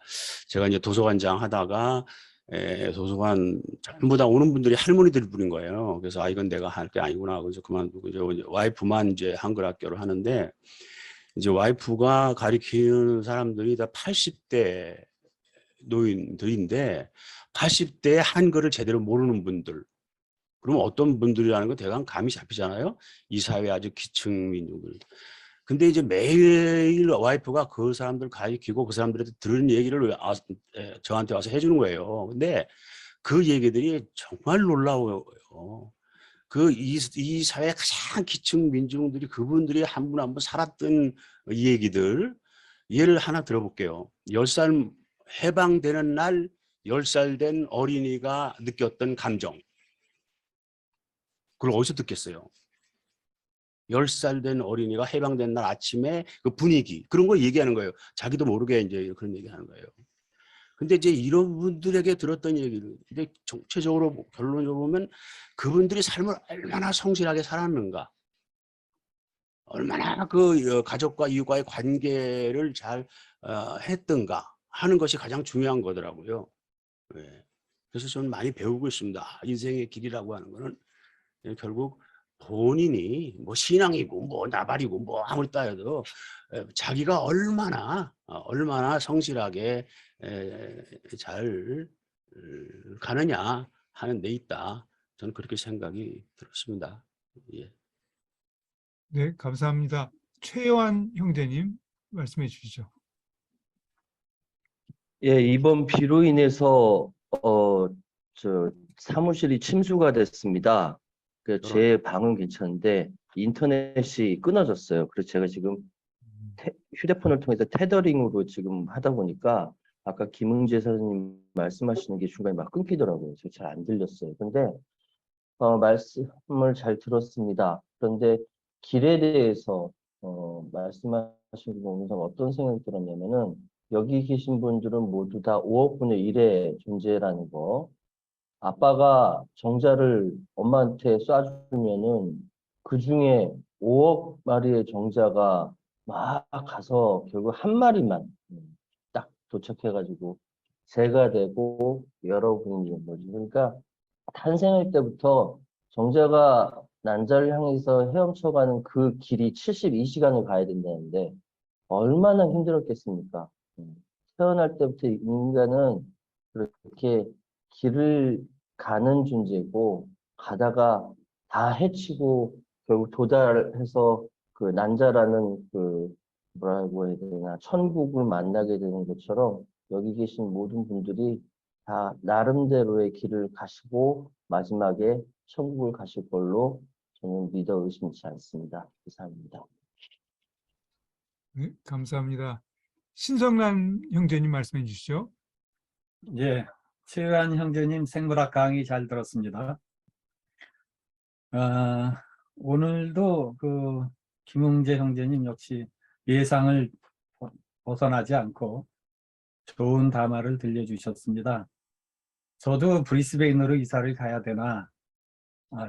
I: 제가 이제 도서관장 하다가 도서관 전부 다 오는 분들이 할머니들이 부른 거예요. 그래서 이건 내가 할 게 아니구나. 그래서 그만두고 이제 와이프만 이제 한글 학교를 하는데 이제 와이프가 가리키는 사람들이 다 80대 노인들인데 80대에 한글을 제대로 모르는 분들. 그럼 어떤 분들이라는 거 대강 감이 잡히잖아요. 이 사회 아주 기층 민족들. 근데 이제 매일 와이프가 그 사람들 가르치고 그 사람들한테 들은 얘기를 저한테 와서 해주는 거예요. 근데 그 얘기들이 정말 놀라워요. 이 사회 가장 기층 민중들이 그분들이 한 분 한 분 살았던 이 얘기들 예를 하나 들어볼게요. 10살 해방되는 날 10살 된 어린이가 느꼈던 감정. 그걸 어디서 듣겠어요? 10살 된 어린이가 해방된 날 아침에 그 분위기 그런 걸 얘기하는 거예요. 자기도 모르게 이제 그런 얘기하는 거예요. 근데 이제 이런 분들에게 들었던 얘기를 근데 전체적으로 결론적으로 보면 그분들이 삶을 얼마나 성실하게 살았는가, 얼마나 그 가족과 이웃과의 관계를 잘 했던가 하는 것이 가장 중요한 거더라고요. 네. 그래서 저는 많이 배우고 있습니다. 인생의 길이라고 하는 거는 결국 본인이 뭐 신앙이고 뭐 나발이고 뭐 아무리 따져도 자기가 얼마나 성실하게 잘 가느냐 하는 데 있다. 저는 그렇게 생각이 들었습니다. 예.
B: 네, 감사합니다. 최요한 형제님 말씀해 주시죠.
J: 예, 이번 비로 인해서 저 사무실이 침수가 됐습니다. 제 방은 괜찮은데 인터넷이 끊어졌어요. 그래서 제가 지금 휴대폰을 통해서 테더링으로 지금 하다 보니까 아까 김응재 사장님 말씀하시는 게 중간에 막 끊기더라고요. 저 잘 안 들렸어요. 근데 말씀을 잘 들었습니다. 그런데 길에 대해서 말씀하신 거 보면서 어떤 생각이 들었냐면은 여기 계신 분들은 모두 다 5억분의 1의 존재라는 거. 아빠가 정자를 엄마한테 쏴주면은 그 중에 5억 마리의 정자가 막 가서 결국 한 마리만 딱 도착해가지고 새가 되고 여러분이 된 거지. 그러니까 탄생할 때부터 정자가 난자를 향해서 헤엄쳐가는 그 길이 72시간을 가야 된다는데 얼마나 힘들었겠습니까? 태어날 때부터 인간은 그렇게 길을 가는 존재고 가다가 다 헤치고 결국 도달해서 그 난자라는 그 뭐라고 해야 되나 천국을 만나게 되는 것처럼 여기 계신 모든 분들이 다 나름대로의 길을 가시고 마지막에 천국을 가실 걸로 저는 믿어 의심치 않습니다. 이상입니다.
B: 네, 감사합니다. 신성란 형제님 말씀해 주시죠.
K: 예, 최유한 형제님 생물학 강의 잘 들었습니다. 오늘도 그 김웅재 형제님 역시 예상을 벗어나지 않고 좋은 담화를 들려주셨습니다. 저도 브리스베인으로 이사를 가야 되나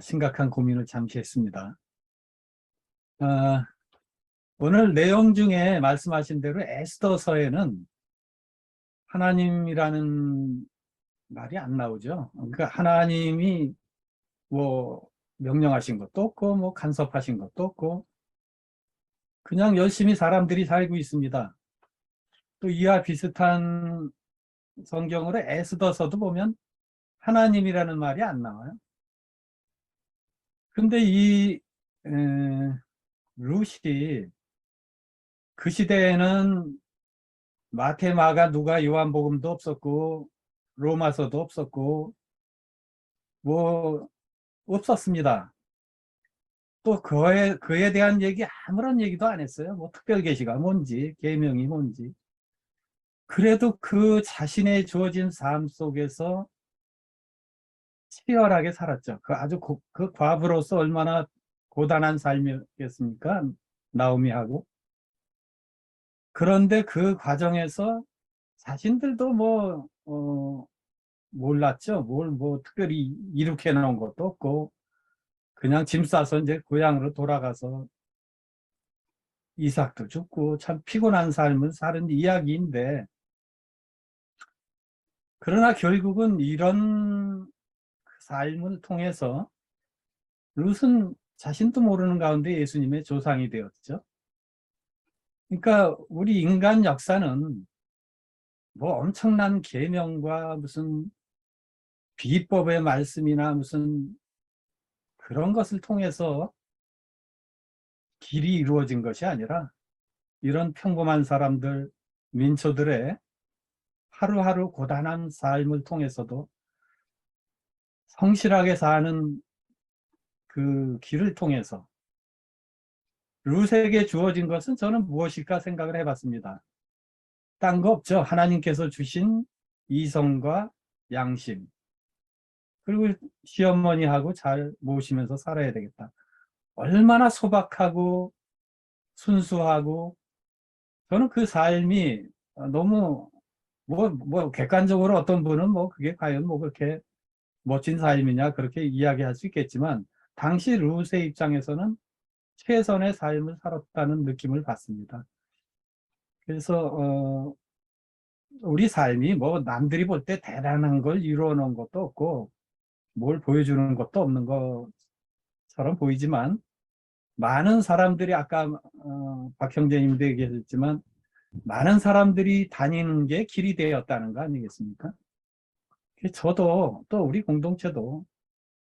K: 심각한 고민을 잠시 했습니다. 오늘 내용 중에 말씀하신 대로 에스더서에는 하나님이라는 말이 안 나오죠. 그러니까 하나님이 뭐 명령하신 것도 없고 뭐 간섭하신 것도 없고 그냥 열심히 사람들이 살고 있습니다. 또 이와 비슷한 성경으로 에스더서도 보면 하나님이라는 말이 안 나와요. 근데 이 룻이 그 시대에는 마태, 마가, 누가, 요한복음도 없었고 로마서도 없었고 뭐 없었습니다. 또 그에 대한 얘기 아무런 얘기도 안 했어요. 뭐 특별계시가 뭔지 계명이 뭔지. 그래도 그 자신의 주어진 삶 속에서 치열하게 살았죠. 그 아주 그 과부로서 얼마나 고단한 삶이었겠습니까? 나오미하고. 그런데 그 과정에서 자신들도 뭐 몰랐죠. 뭘 뭐 특별히 이룩해 놓은 것도 없고 그냥 짐 싸서 이제 고향으로 돌아가서 이삭도 죽고 참 피곤한 삶을 사는 이야기인데, 그러나 결국은 이런 삶을 통해서 룻은 자신도 모르는 가운데 예수님의 조상이 되었죠. 그러니까 우리 인간 역사는 뭐 엄청난 계명과 무슨 비법의 말씀이나 무슨 그런 것을 통해서 길이 이루어진 것이 아니라 이런 평범한 사람들, 민초들의 하루하루 고단한 삶을 통해서도 성실하게 사는 그 길을 통해서 룻에게 주어진 것은 저는 무엇일까 생각을 해봤습니다. 딴 거 없죠. 하나님께서 주신 이성과 양심, 그리고 시어머니하고 잘 모시면서 살아야 되겠다. 얼마나 소박하고 순수하고, 저는 그 삶이 너무 뭐 객관적으로 어떤 분은 뭐 그게 과연 뭐 그렇게 멋진 삶이냐 그렇게 이야기할 수 있겠지만, 당시 룻의 입장에서는 최선의 삶을 살았다는 느낌을 받습니다. 그래서 우리 삶이 뭐 남들이 볼 때 대단한 걸 이루어 놓은 것도 없고 뭘 보여주는 것도 없는 것처럼 보이지만, 많은 사람들이 아까 박 형제님도 얘기했지만 많은 사람들이 다니는 게 길이 되었다는 거 아니겠습니까? 저도 또 우리 공동체도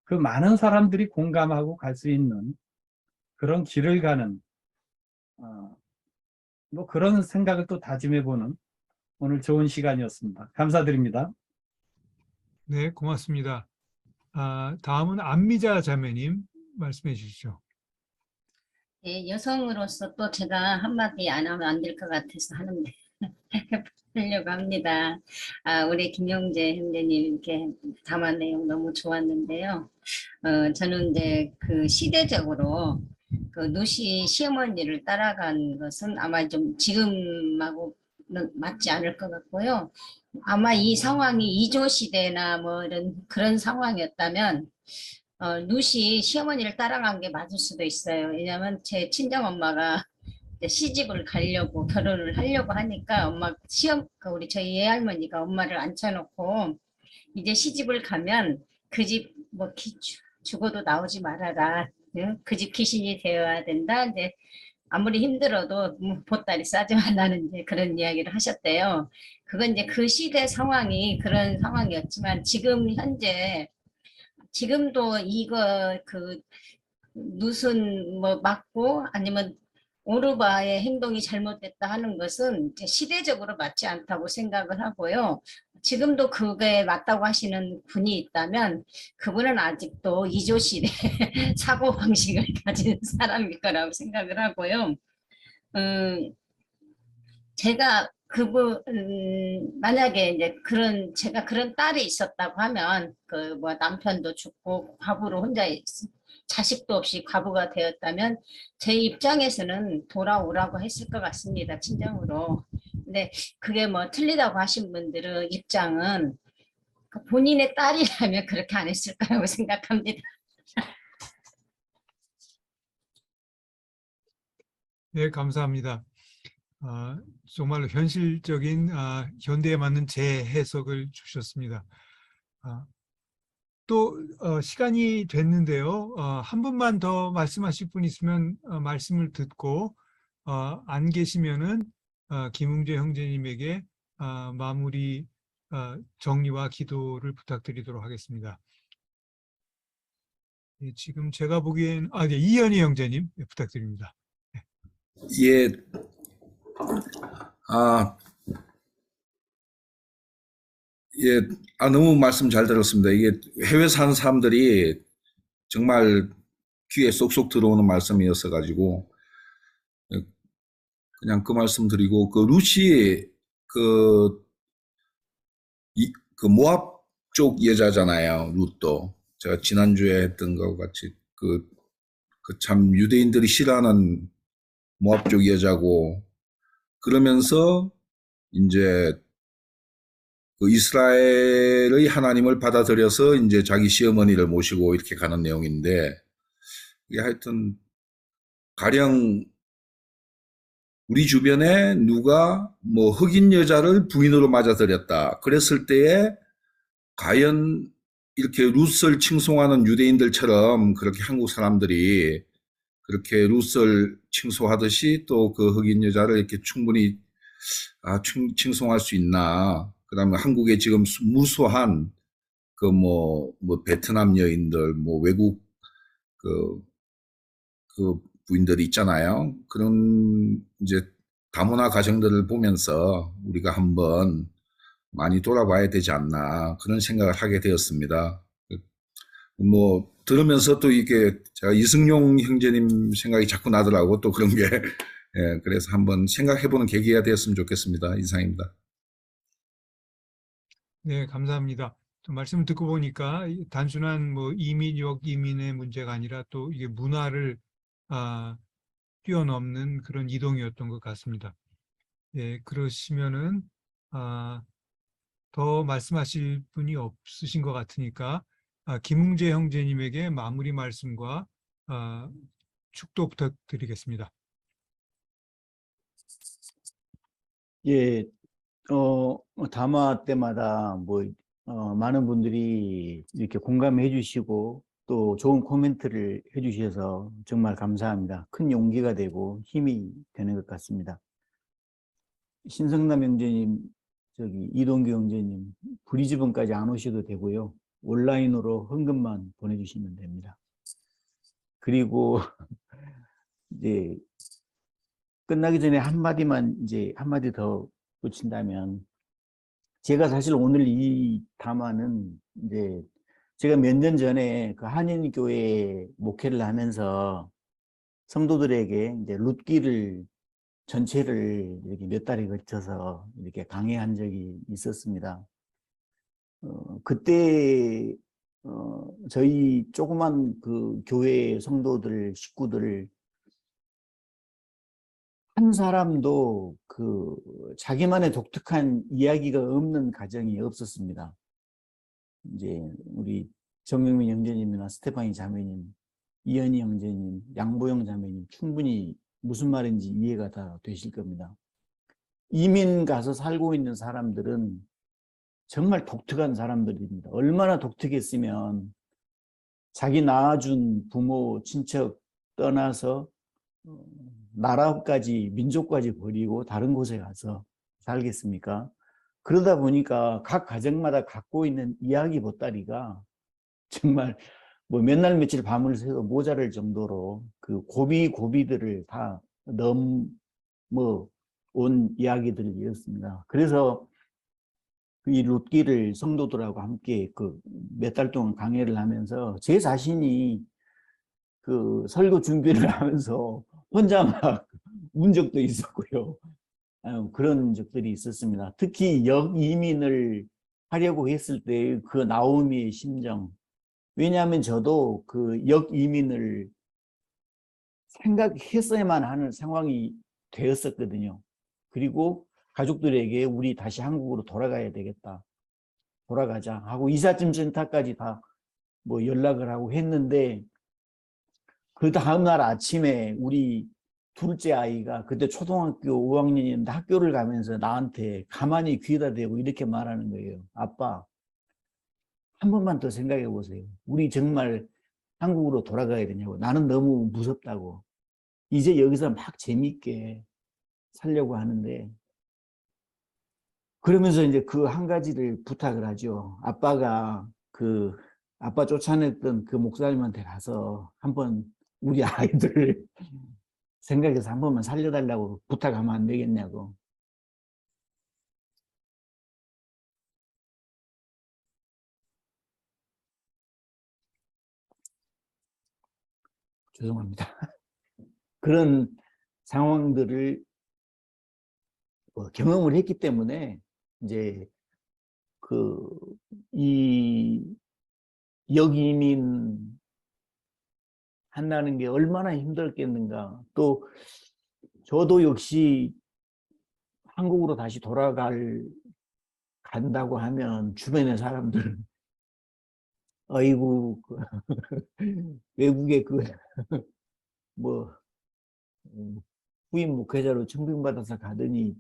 K: 그 많은 사람들이 공감하고 갈 수 있는 그런 길을 가는 뭐 그런 생각을 또 다짐해보는 오늘 좋은 시간이었습니다. 감사드립니다.
B: 네, 고맙습니다. 다음은 안미자 자매님 말씀해 주시죠.
L: 네, 여성으로서 또 제가 한마디 안 하면 안 될 것 같아서 하는데 하려고 합니다. 우리 김영재 형제님 이렇게 담은 내용 너무 좋았는데요. 저는 이제 그 시대적으로 그 누시 시어머니를 따라간 것은 아마 좀 지금하고는 맞지 않을 것 같고요. 아마 이 상황이 이조 시대나 뭐 이런 그런 상황이었다면 누시 시어머니를 따라간 게 맞을 수도 있어요. 왜냐하면 제 친정 엄마가 시집을 가려고 결혼을 하려고 하니까 우리 저희 외할머니가 엄마를 앉혀놓고 이제 시집을 가면 그 집 뭐 죽어도 나오지 말아라. 그 집 귀신이 되어야 된다. 이제 아무리 힘들어도 보따리 싸지 말라는 이제 그런 이야기를 하셨대요. 그건 이제 그 시대 상황이 그런 상황이었지만 지금 현재 지금도 이거 그 누순 뭐 맞고 아니면 오르바의 행동이 잘못됐다 하는 것은 이제 시대적으로 맞지 않다고 생각을 하고요. 지금도 그게 맞다고 하시는 분이 있다면 그분은 아직도 이조시대 사고방식을 가진 사람일 거라고 생각을 하고요. 제가 만약에 이제 제가 그런 딸이 있었다고 하면 그 뭐 남편도 죽고 과부로 혼자 자식도 없이 과부가 되었다면 제 입장에서는 돌아오라고 했을 것 같습니다. 친정으로. 근데 그게 뭐 틀리다고 하신 분들의 입장은 본인의 딸이라면 그렇게 안 했을 거라고 생각합니다.
B: 네, 감사합니다. 정말로 현실적인 현대에 맞는 재해석을 주셨습니다. 또 시간이 됐는데요. 한 분만 더 말씀하실 분 있으면 말씀을 듣고 안 계시면은 김웅재 형제님에게 마무리 정리와 기도를 부탁드리도록 하겠습니다. 예, 지금 제가 보기엔 네, 이현희 형제님 부탁드립니다.
M: 예, 예, 너무 말씀 잘 들었습니다. 이게 해외 사는 사람들이 정말 귀에 쏙쏙 들어오는 말씀이었어 가지고 그냥 그 말씀 드리고 그 루시 그 모압 쪽 여자잖아요. 룻도 제가 지난주에 했던 거와 같이 그 참 유대인들이 싫어하는 모압 쪽 여자고 그러면서 이제 그 이스라엘의 하나님을 받아들여서 이제 자기 시어머니를 모시고 이렇게 가는 내용인데 이게 하여튼 가령 우리 주변에 누가 뭐 흑인 여자를 부인으로 맞아들였다 그랬을 때에 과연 이렇게 룻을 칭송하는 유대인들처럼 그렇게 한국 사람들이 그렇게 룻을 칭송하듯이 또 그 흑인 여자를 이렇게 충분히 칭송할 수 있나. 그 다음에 한국에 지금 무수한 그 베트남 여인들, 외국 그 부인들이 있잖아요. 그런 이제 다문화 가정들을 보면서 우리가 한번 많이 돌아봐야 되지 않나 그런 생각을 하게 되었습니다. 들으면서 또 이게 제가 이승용 형제님 생각이 자꾸 나더라고 또 그런 게 예, 그래서 한번 생각해보는 계기가 되었으면 좋겠습니다. 이상입니다.
B: 네, 감사합니다. 또 말씀을 듣고 보니까 단순한 이민의 문제가 아니라 또 이게 문화를 뛰어넘는 그런 이동이었던 것 같습니다. 예, 그러시면은 더 말씀하실 분이 없으신 것 같으니까 김웅재 형제님에게 마무리 말씀과 축도 부탁드리겠습니다.
A: 예, 담화 때마다 많은 분들이 이렇게 공감해 주시고 또 좋은 코멘트를 해 주셔서 정말 감사합니다. 큰 용기가 되고 힘이 되는 것 같습니다. 신성남 형제님, 이동규 형제님, 브리즈번까지 안 오셔도 되고요. 온라인으로 헌금만 보내주시면 됩니다. 그리고 이제 끝나기 전에 한마디 더 붙인다면, 제가 사실 오늘 이 담화는 이제 제가 몇 년 전에 그 한인교회 목회를 하면서 성도들에게 이제 룻기를 전체를 이렇게 몇 달에 걸쳐서 이렇게 강의한 적이 있었습니다. 그때 저희 조그만 그 교회 성도들, 식구들 한 사람도 그 자기만의 독특한 이야기가 없는 가정이 없었습니다. 이제 우리 정영민 형제님이나 스테파니 자매님, 이현희 형제님, 양보영 자매님 충분히 무슨 말인지 이해가 다 되실 겁니다. 이민 가서 살고 있는 사람들은 정말 독특한 사람들입니다. 얼마나 독특했으면 자기 낳아준 부모, 친척 떠나서 나라까지, 민족까지 버리고 다른 곳에 가서 살겠습니까? 그러다 보니까 각 가정마다 갖고 있는 이야기 보따리가 정말 뭐 몇 날 며칠 밤을 새도 모자랄 정도로 그 고비들을 다 넘어 온 이야기들이었습니다. 그래서 이 룻기를 성도들하고 함께 그 몇 달 동안 강의를 하면서 제 자신이 그 설교 준비를 하면서 혼자 막 운 적도 있었고요. 그런 적들이 있었습니다. 특히 역이민을 하려고 했을 때 그 나오미의 심정. 왜냐하면 저도 그 역이민을 생각했어야만 하는 상황이 되었었거든요. 그리고 가족들에게 우리 다시 한국으로 돌아가야 되겠다. 돌아가자 하고 이삿짐센터까지 다 뭐 연락을 하고 했는데 그 다음날 아침에 우리 둘째 아이가 그때 초등학교 5학년이었는데 학교를 가면서 나한테 가만히 귀에다 대고 이렇게 말하는 거예요. 아빠, 한 번만 더 생각해 보세요. 우리 정말 한국으로 돌아가야 되냐고. 나는 너무 무섭다고. 이제 여기서 막 재밌게 살려고 하는데 그러면서 이제 그 한 가지를 부탁을 하죠. 아빠가 아빠 쫓아냈던 그 목사님한테 가서 한번 우리 아이들을 생각해서 한 번만 살려달라고 부탁하면 안 되겠냐고. 죄송합니다. 그런 상황들을 경험을 했기 때문에 이제 이 역이민 한다는 게 얼마나 힘들겠는가. 또 저도 역시 한국으로 다시 간다고 하면 주변의 사람들 어이구 외국에 뭐 후임 목회자로 청빙받아서 가더니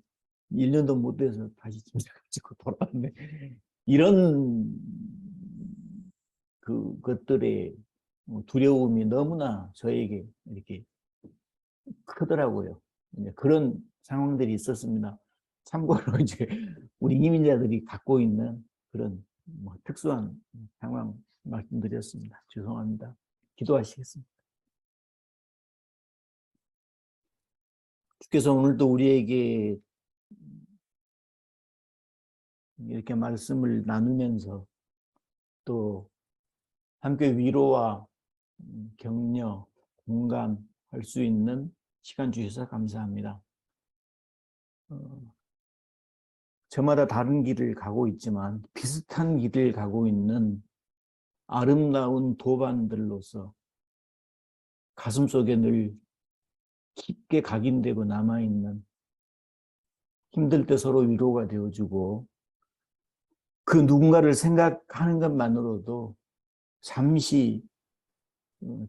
A: 1년도 못 돼서 다시 짐작가지고 돌아왔네. 이런 것들의 두려움이 너무나 저에게 이렇게 크더라고요. 그런 상황들이 있었습니다. 참고로 이제 우리 이민자들이 갖고 있는 그런 특수한 상황 말씀드렸습니다. 죄송합니다. 기도하시겠습니다. 주께서 오늘도 우리에게 이렇게 말씀을 나누면서 또 함께 위로와 격려, 공감할 수 있는 시간 주셔서 감사합니다. 저마다 다른 길을 가고 있지만 비슷한 길을 가고 있는 아름다운 도반들로서 가슴속에 늘 깊게 각인되고 남아있는, 힘들 때 서로 위로가 되어주고 그 누군가를 생각하는 것만으로도 잠시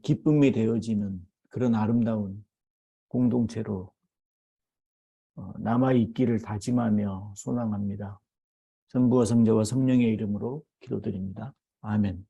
A: 기쁨이 되어지는 그런 아름다운 공동체로 남아있기를 다짐하며 소망합니다. 성부와 성자와 성령의 이름으로 기도드립니다. 아멘.